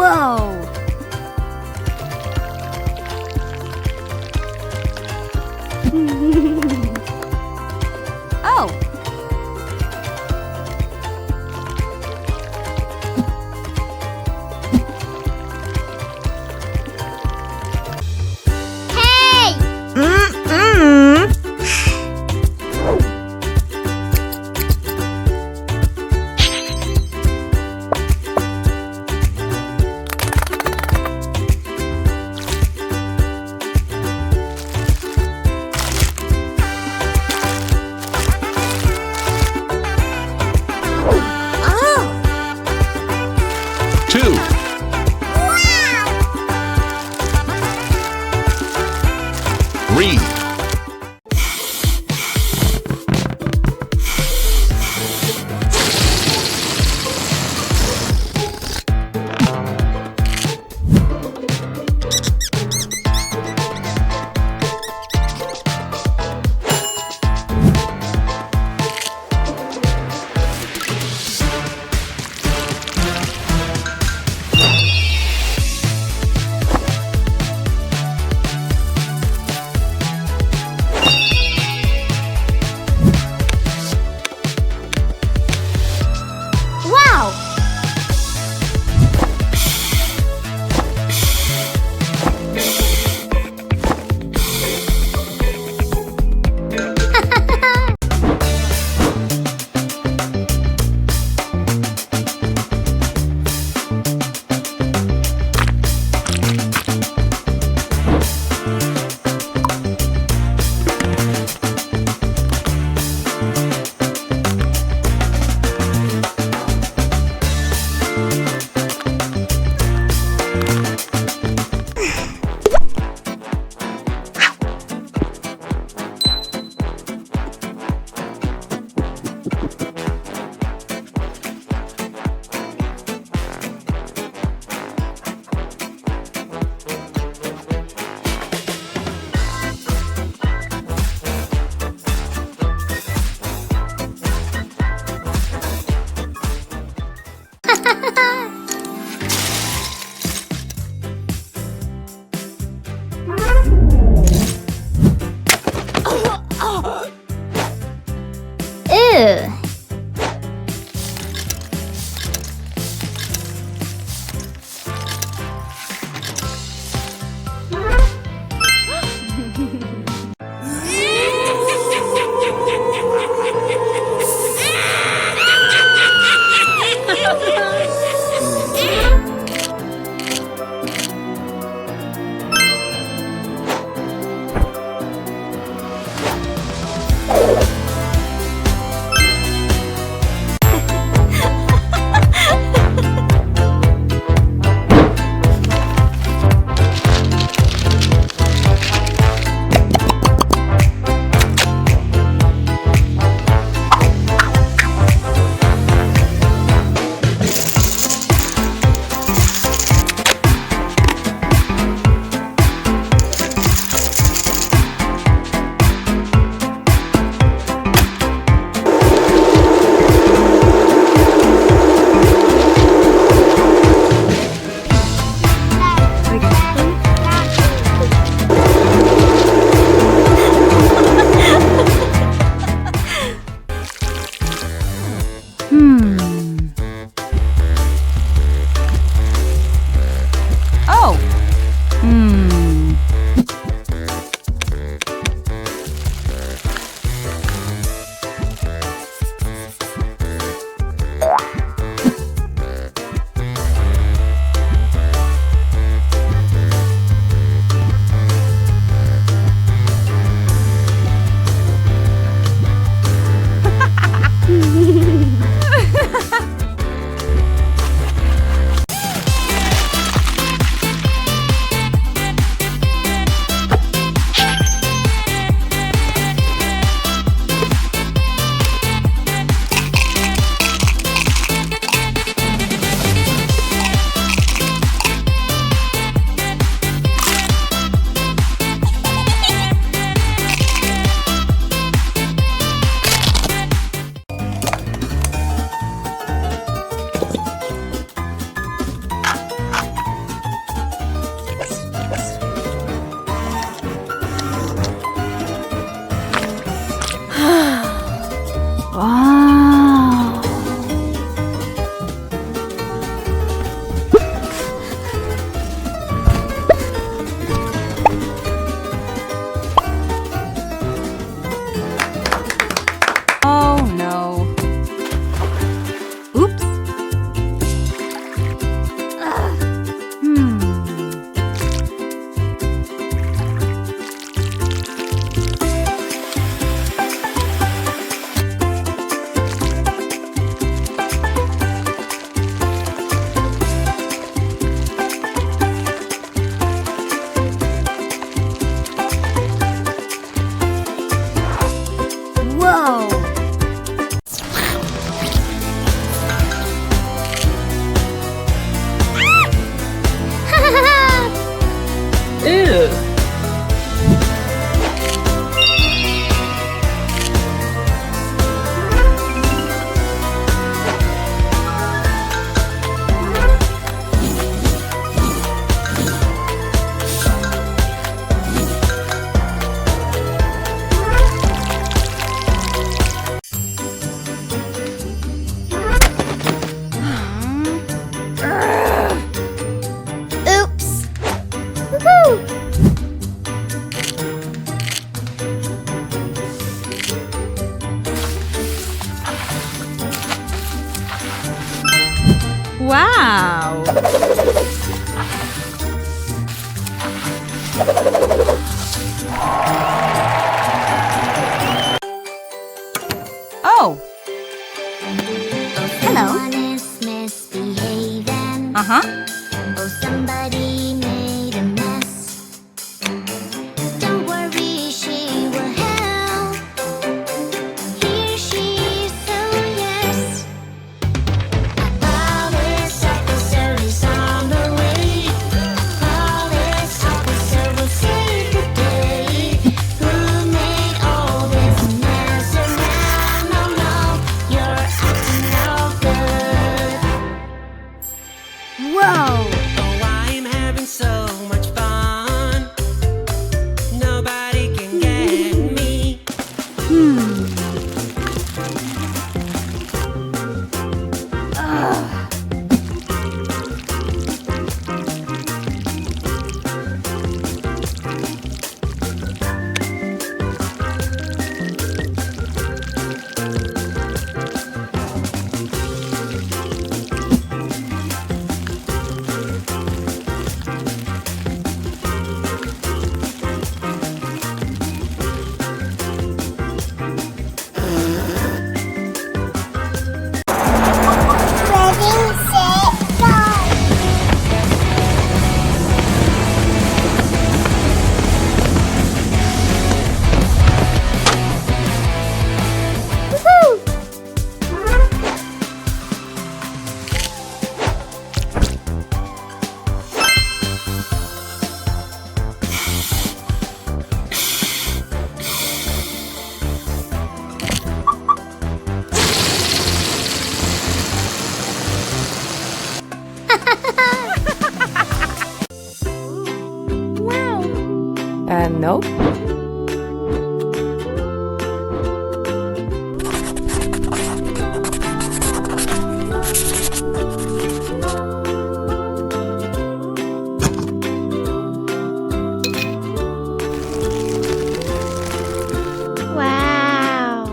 Whoa! Oh! Hey! Two. Three. Wow! Ew. Oh. Wow. Oh no. Oops. Hmm. Whoa. Ew. Oops. Woohoo. Wow. Oh. Hello. Someone is misbehaving. Uh-huh. Oh, somebody made a mess. Don't worry, she will help. Here she is, so yes. Police officer is on the way. Police officer will save the day. Who made all this mess around? Oh no, you're acting no good. Whoa. Oh, I'm having so much fun. Nobody can get me. Ready, set, go! Nope. Wow.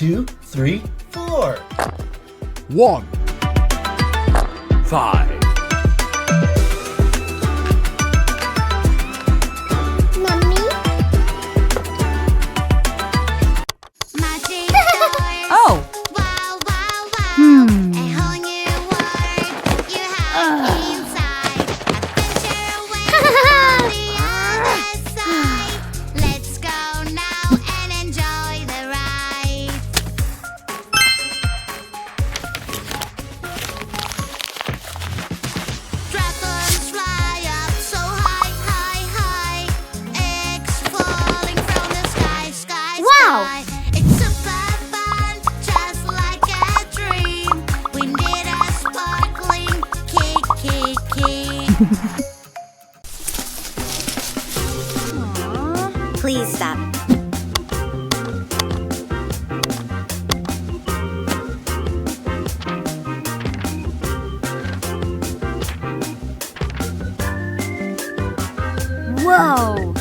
2, 3, 4. 1 5 Mommy? Magic doors. Oh. Wow, wow, wow. Hmm. A whole new world you have inside. Adventure waiting on the other side. Let's go now and enjoy the ride. Dragons fly up so high, high, high. Eggs falling from the sky, sky, Wow. sky. It's super fun, just like a dream. We need a sparkling kick, kick, kick. Please stop. Whoa.